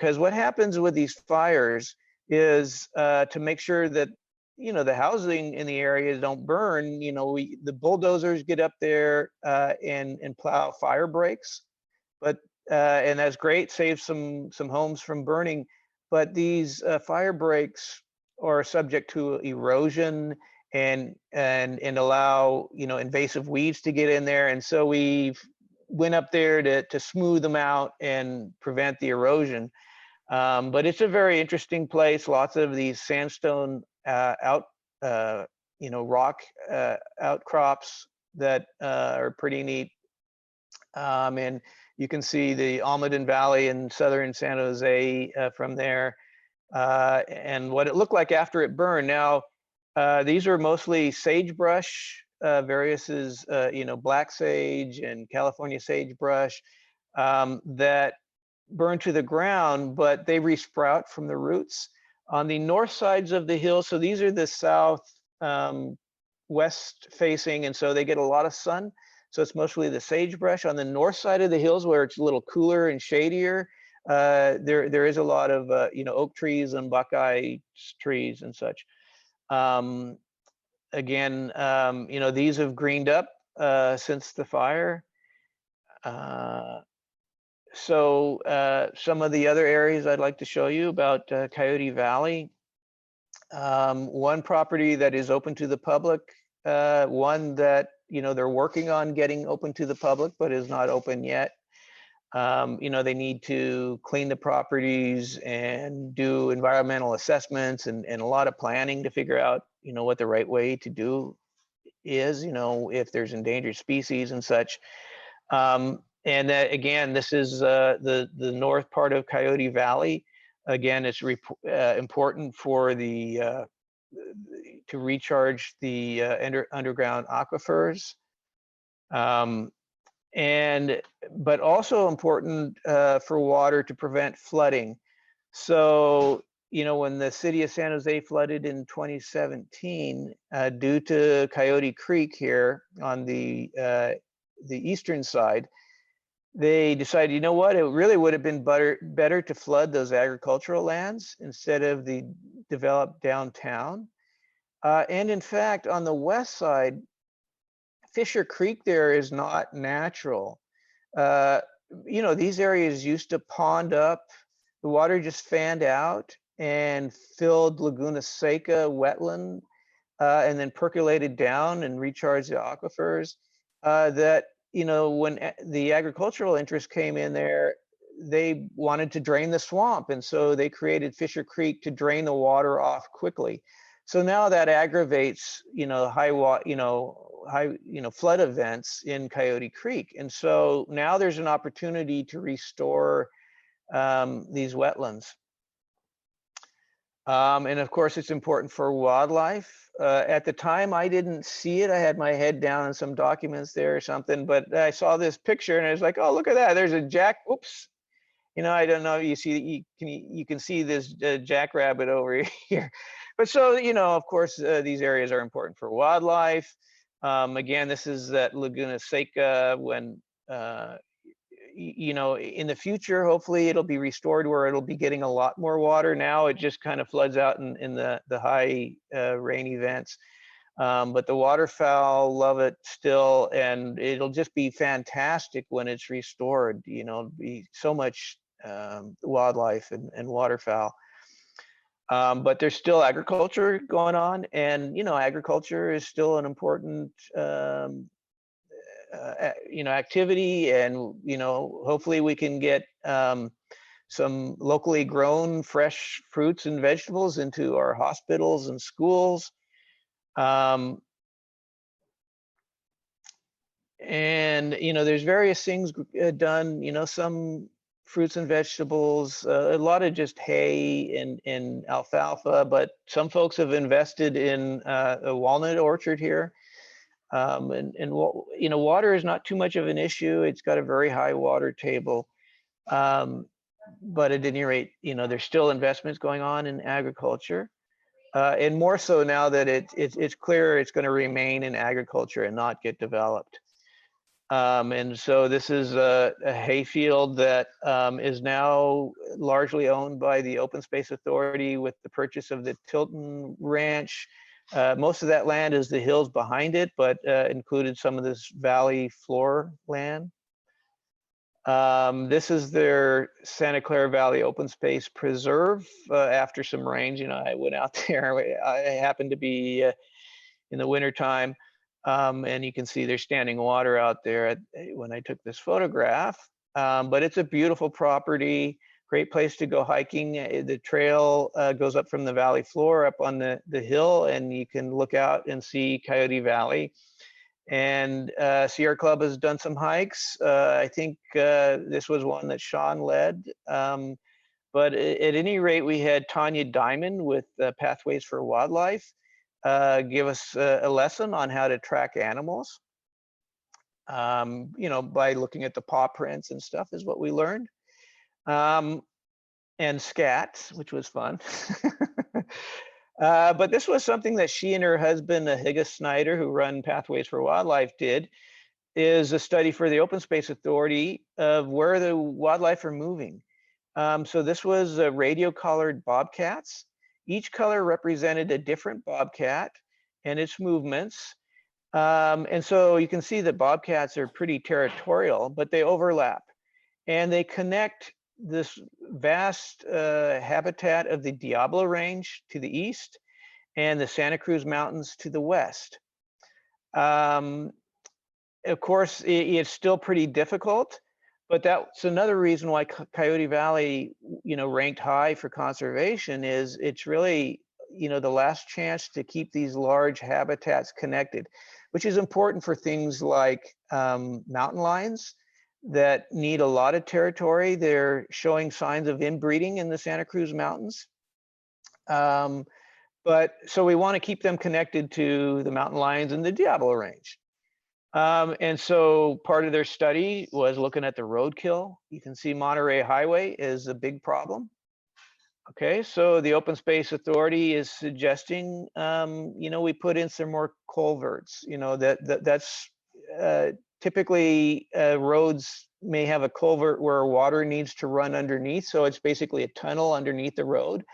because what happens with these fires is to make sure that the housing in the area don't burn. The bulldozers get up there and plow fire breaks, but and that's great, saves some homes from burning. But these fire breaks are subject to erosion and allow invasive weeds to get in there, and so we went up there to smooth them out and prevent the erosion. But it's a very interesting place. Lots of these sandstone rock outcrops that are pretty neat. And you can see the Almaden Valley in southern San Jose from there, and what it looked like after it burned. Now, these are mostly sagebrush, various black sage and California sagebrush that burn to the ground, but they resprout from the roots. On the north sides of the hill, so these are the south west facing, and so they get a lot of sun. So it's mostly the sagebrush. On the north side of the hills, where it's a little cooler and shadier, there is a lot of oak trees and buckeye trees and such. Again, these have greened up since the fire. So some of the other areas I'd like to show you about Coyote Valley. One property that is open to the public, one that they're working on getting open to the public, but is not open yet. They need to clean the properties and do environmental assessments and a lot of planning to figure out, what the right way to do is, if there's endangered species and such. And that, again, this is the north part of Coyote Valley. Again, it's important for to recharge the underground aquifers. But also important for water to prevent flooding. So, when the city of San Jose flooded in 2017, due to Coyote Creek here on the eastern side, they decided, you know what, it really would have been better to flood those agricultural lands instead of the developed downtown. And in fact, on the west side, Fisher Creek there is not natural. These areas used to pond up, the water just fanned out and filled Laguna Seca wetland, and then percolated down and recharged the aquifers. When the agricultural interests came in there, they wanted to drain the swamp, and so they created Fisher Creek to drain the water off quickly. So now that aggravates, high flood events in Coyote Creek, and so now there's an opportunity to restore these wetlands. And of course, it's important for wildlife. At the time, I didn't see it. I had my head down in some documents there or something, but I saw this picture and I was like, oh, look at that. There's a oops. I don't know if you can see this jackrabbit over here. But so, of course, these areas are important for wildlife. Again, this is that Laguna Seca when, in the future, hopefully it'll be restored where it'll be getting a lot more water. Now it just kind of floods out in the high rain events. But the waterfowl love it still, and it'll just be fantastic when it's restored. Be so much wildlife and waterfowl. But there's still agriculture going on, and agriculture is still an important activity, and hopefully we can get some locally grown fresh fruits and vegetables into our hospitals and schools. And there's various things done, some fruits and vegetables, a lot of just hay and alfalfa, but some folks have invested in a walnut orchard here. Water is not too much of an issue. It's got a very high water table. But at any rate, there's still investments going on in agriculture. And more so now that it's clear it's going to remain in agriculture and not get developed. And so this is a hayfield that is now largely owned by the Open Space Authority with the purchase of the Tilton Ranch. Most of that land is the hills behind it, but included some of this valley floor land. This is their Santa Clara Valley Open Space Preserve. After some rains, I went out there. I happened to be in the wintertime. And you can see there's standing water out there when I took this photograph. But it's a beautiful property, great place to go hiking. The trail goes up from the valley floor up on the hill, and you can look out and see Coyote Valley. And Sierra Club has done some hikes. I think this was one that Sean led. But at any rate, we had Tanya Diamond with Pathways for Wildlife give us a lesson on how to track animals. By looking at the paw prints and stuff is what we learned. And scat, which was fun. But this was something that she and her husband, Higa Snyder, who run Pathways for Wildlife, did, is a study for the Open Space Authority of where the wildlife are moving. So this was radio-collared bobcats. Each color represented a different bobcat and its movements. And so you can see that bobcats are pretty territorial, but they overlap. And they connect this vast habitat of the Diablo Range to the east and the Santa Cruz Mountains to the west. Of course, it's still pretty difficult, but that's another reason why Coyote Valley, ranked high for conservation is it's really, the last chance to keep these large habitats connected, which is important for things like mountain lions that need a lot of territory. They're showing signs of inbreeding in the Santa Cruz Mountains. But so we want to keep them connected to the mountain lions in the Diablo Range. And so part of their study was looking at the roadkill. You can see Monterey Highway is a big problem. Okay, so the Open Space Authority is suggesting, we put in some more culverts. That's typically roads may have a culvert where water needs to run underneath. So it's basically a tunnel underneath the road.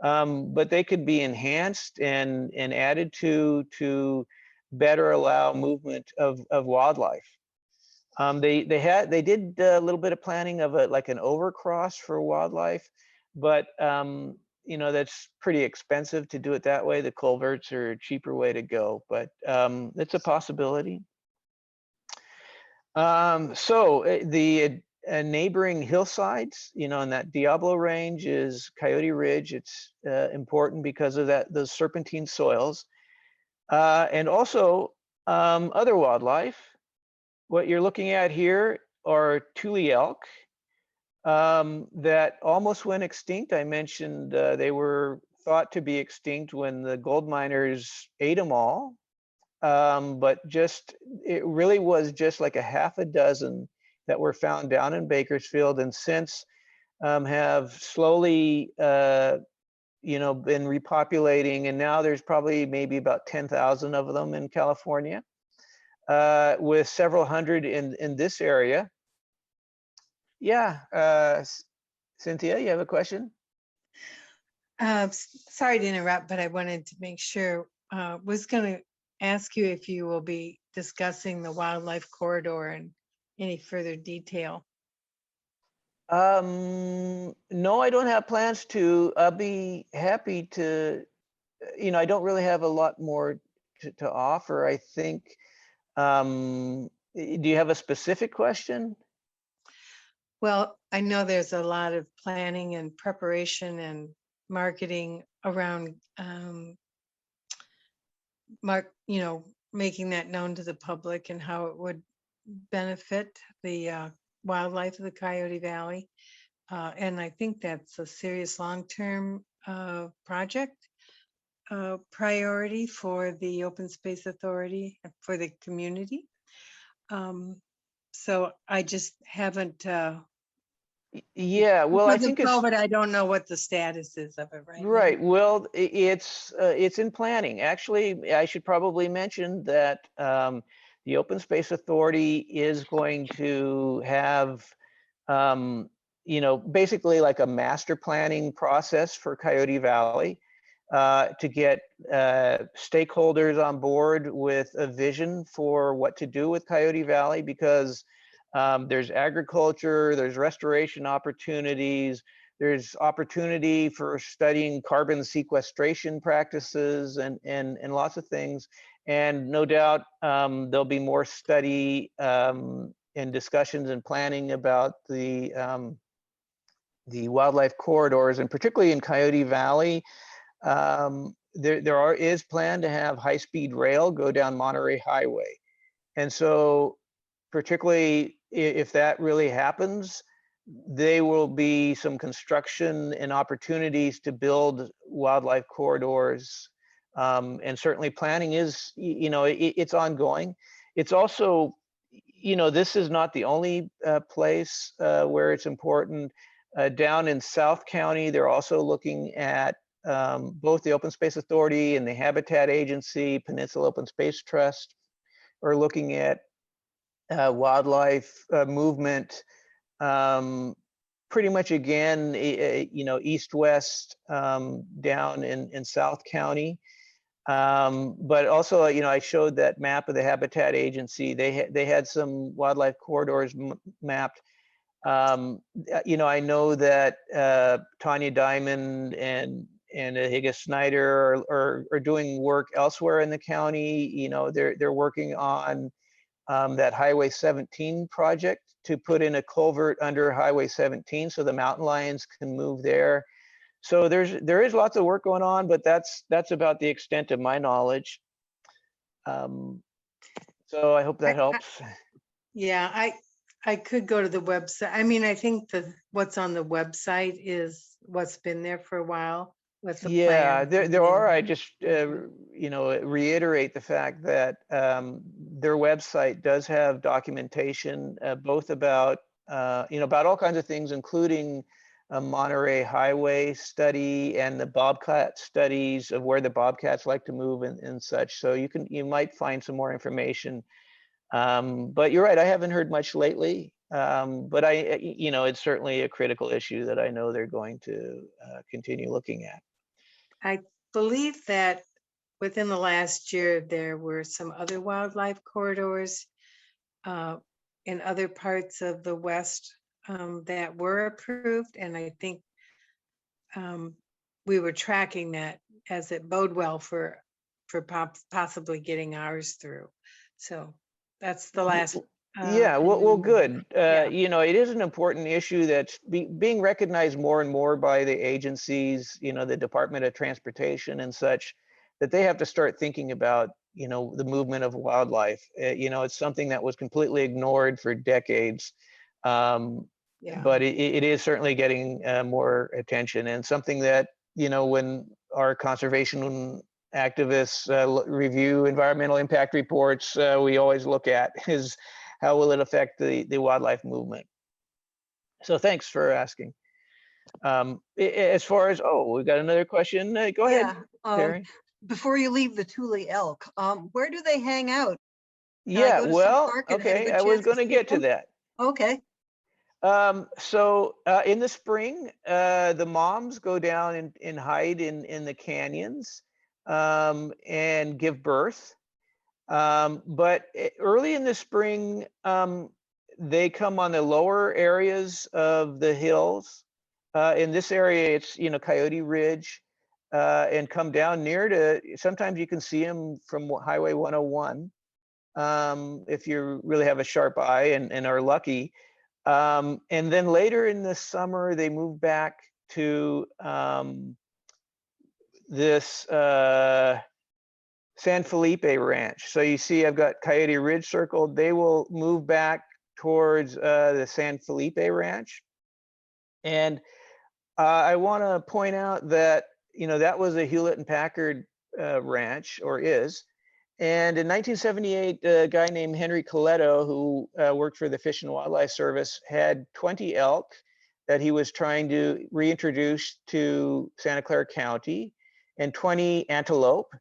But they could be enhanced and added to better allow movement of wildlife. They did a little bit of planning of like an overcross for wildlife, but that's pretty expensive to do it that way. The culverts are a cheaper way to go, but it's a possibility. So the neighboring hillsides, in that Diablo Range is Coyote Ridge. It's important because of those serpentine soils. And also other wildlife. What you're looking at here are tule elk that almost went extinct. I mentioned they were thought to be extinct when the gold miners ate them all. But it really was just like a half a dozen that were found down in Bakersfield, and since have slowly been repopulating, and now there's probably maybe about 10,000 of them in California, with several hundred in this area. Yeah, Cynthia, you have a question? Sorry to interrupt, but I wanted to make sure, was going to ask you if you will be discussing the wildlife corridor in any further detail. No, I don't have plans to. I'll be happy to, I don't really have a lot more to offer. I think, do you have a specific question? Well, I know there's a lot of planning and preparation and marketing around, making that known to the public and how it would benefit the wildlife of the Coyote Valley. And I think that's a serious long-term project priority for the Open Space Authority, for the community. So I just haven't. Yeah, well, I think but I don't know what the status is of it right now. Right. Well, it's in planning. Actually, I should probably mention that the Open Space Authority is going to have, basically like a master planning process for Coyote Valley to get stakeholders on board with a vision for what to do with Coyote Valley, because there's agriculture, there's restoration opportunities, there's opportunity for studying carbon sequestration practices and lots of things. And no doubt there'll be more study and discussions and planning about the wildlife corridors, and particularly in Coyote Valley. There is plan to have high-speed rail go down Monterey Highway. And so particularly if that really happens, there will be some construction and opportunities to build wildlife corridors. And certainly planning is, it's ongoing. It's also, this is not the only place where it's important. Down in South County, they're also looking at both the Open Space Authority and the Habitat Agency, Peninsula Open Space Trust, are looking at wildlife movement, pretty much again, east-west down in South County. But also, I showed that map of the Habitat Agency. They had some wildlife corridors mapped. I know that Tanya Diamond and Higa Snyder are doing work elsewhere in the county. They're working on that Highway 17 project to put in a culvert under Highway 17 so the mountain lions can move there. So there is lots of work going on, but that's about the extent of my knowledge. So I hope that helps. Yeah, I could go to the website. I mean, I think what's on the website is what's been there for a while. Yeah, there are. I just reiterate the fact that their website does have documentation both about about all kinds of things, including a Monterey Highway study and the bobcat studies of where the bobcats like to move and such. So you might find some more information. But you're right, I haven't heard much lately. But it's certainly a critical issue that I know they're going to continue looking at. I believe that within the last year, there were some other wildlife corridors in other parts of the West that were approved. And I think we were tracking that as it bode well for possibly getting ours through. So that's the last. Yeah, well, good. Yeah. It is an important issue that's being recognized more and more by the agencies, the Department of Transportation and such, that they have to start thinking about, the movement of wildlife. It's something that was completely ignored for decades. But it is certainly getting more attention, and something that, when our conservation activists review environmental impact reports, we always look at is how will it affect the wildlife movement. So thanks for asking. As far as, we've got another question. Go ahead, Terry. Before you leave the Thule elk, where do they hang out? Yeah, well, okay, I was going to get to that. Okay. So in the spring, the moms go down and hide in the canyons and give birth. But early in the spring, they come on the lower areas of the hills. In this area, it's, Coyote Ridge, and come down near to, sometimes you can see them from Highway 101, if you really have a sharp eye and are lucky. And then later in the summer, they move back to this San Felipe Ranch. So you see, I've got Coyote Ridge circled. They will move back towards the San Felipe Ranch. And I want to point out that, that was a Hewlett and Packard ranch, or is. And in 1978, a guy named Henry Coletto, who worked for the Fish and Wildlife Service, had 20 elk that he was trying to reintroduce to Santa Clara County, and 20 antelope.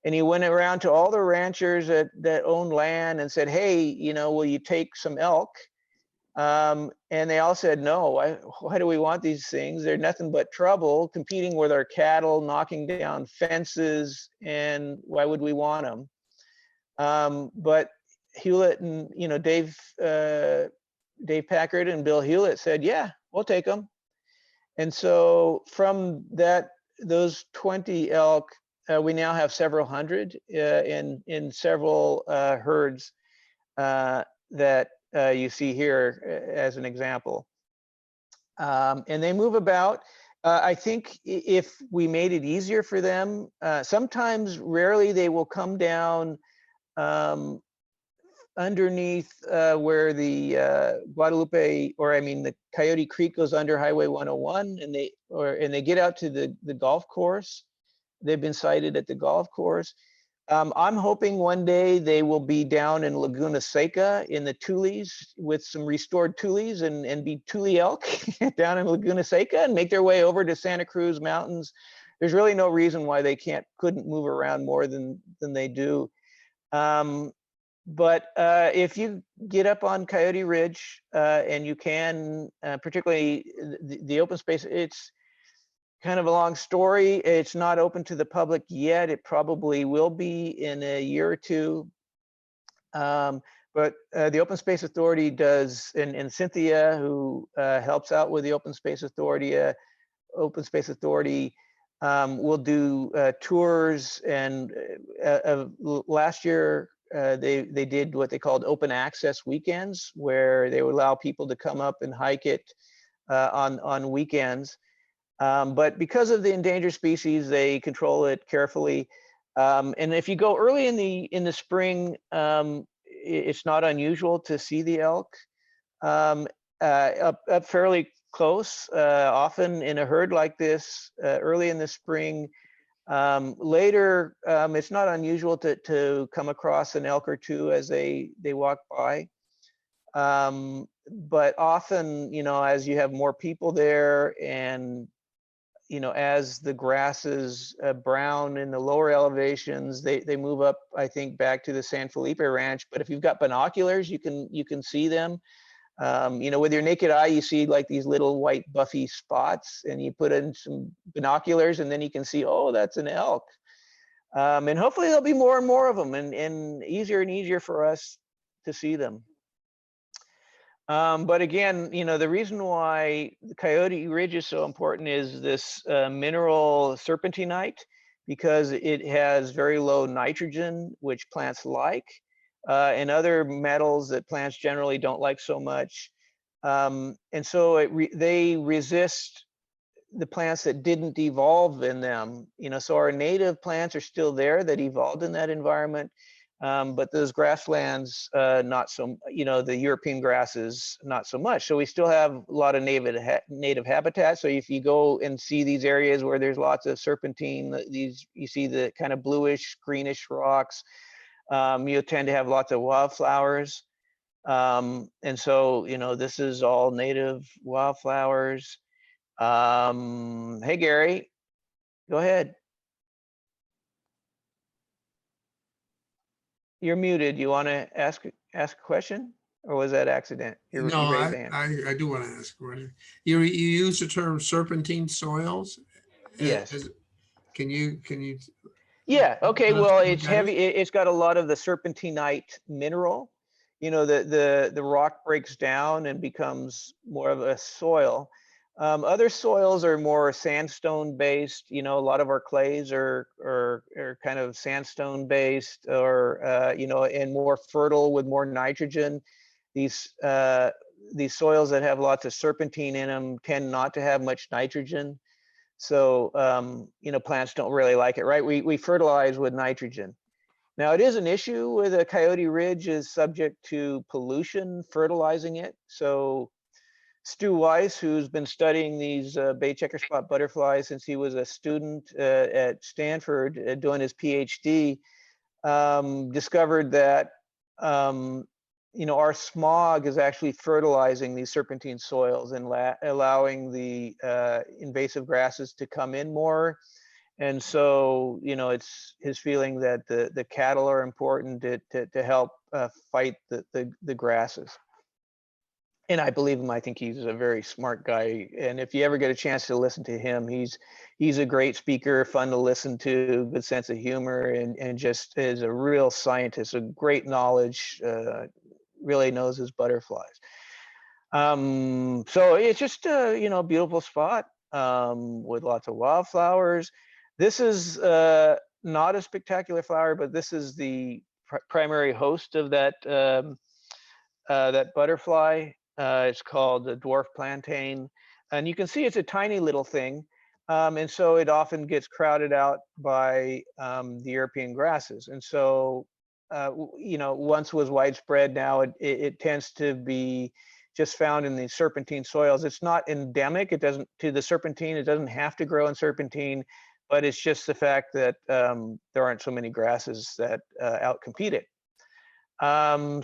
And he went around to all the ranchers that owned land and said, hey, you know, will you take some elk? And they all said, no, why do we want these things? They're nothing but trouble, competing with our cattle, knocking down fences, and why would we want them? But Hewlett and, you know, Dave Packard and Bill Hewlett said, yeah, we'll take them. And so from those 20 elk, we now have several hundred in several herds that you see here as an example. And they move about. I think if we made it easier for them, sometimes, rarely, they will come down underneath where the Guadalupe, or I mean the Coyote Creek goes under Highway 101, and they get out to the golf course. They've been sighted at the golf course. I'm hoping one day they will be down in Laguna Seca in the Tules with some restored Tules and be Tule elk down in Laguna Seca and make their way over to Santa Cruz Mountains. There's really no reason why they couldn't move around more than they do. But if you get up on Coyote Ridge and you can, particularly the open space, it's kind of a long story. It's not open to the public yet. It probably will be in a year or two. But the Open Space Authority does, and Cynthia, who helps out with the Open Space Authority, will do tours. And last year, they did what they called open access weekends, where they would allow people to come up and hike it on weekends. But because of the endangered species, they control it carefully. And if you go early in the spring, it's not unusual to see the elk up fairly close, often in a herd like this, early in the spring. Later, it's not unusual to come across an elk or two as they walk by. But often, you know, as you have more people there, and you know, as the grasses brown in the lower elevations, they move up, I think, back to the San Felipe Ranch. But if you've got binoculars, you can see them. You know, with your naked eye, you see like these little white buffy spots, and you put in some binoculars, and then you can see, oh, that's an elk. And hopefully there'll be more and more of them, and easier for us to see them. But again, you know, the reason why the Coyote Ridge is so important is this mineral serpentinite, because it has very low nitrogen, which plants like, and other metals that plants generally don't like so much. And so they resist the plants that didn't evolve in them. You know, so our native plants are still there that evolved in that environment. But those grasslands, not so, you know, the European grasses, not so much. So we still have a lot of native habitat. So if you go and see these areas where there's lots of serpentine, you see the kind of bluish, greenish rocks, you tend to have lots of wildflowers. And so, you know, this is all native wildflowers. Hey, Gary, go ahead. You're muted. You want to ask a question, or was that accident? No, I do want to ask a question. You use the term serpentine soils. Yes. Can you? Yeah. Okay. Well, it's heavy. It's got a lot of the serpentinite mineral. You know, the rock breaks down and becomes more of a soil. Other soils are more sandstone based. You know, a lot of our clays are kind of sandstone based, or you know, and more fertile with more nitrogen. These soils that have lots of serpentine in them tend not to have much nitrogen. So you know, plants don't really like it, right? We fertilize with nitrogen. Now, it is an issue with a Coyote Ridge is subject to pollution fertilizing it. So Stu Weiss, who's been studying these bay checker spot butterflies since he was a student at Stanford doing his PhD, discovered that you know, our smog is actually fertilizing these serpentine soils and allowing the invasive grasses to come in more. And so, you know, it's his feeling that the cattle are important to help fight the grasses. And I believe him. I think he's a very smart guy. And if you ever get a chance to listen to him, he's a great speaker, fun to listen to, good sense of humor, and just is a real scientist, a great knowledge, really knows his butterflies. So it's just a, you know, beautiful spot with lots of wildflowers. This is not a spectacular flower, but this is the primary host of that that butterfly. It's called the dwarf plantain, and you can see it's a tiny little thing, and so it often gets crowded out by the European grasses. And so, you know, once was widespread. Now it tends to be just found in the serpentine soils. It's not endemic. It doesn't to the serpentine. It doesn't have to grow in serpentine, but it's just the fact that there aren't so many grasses that outcompete it. So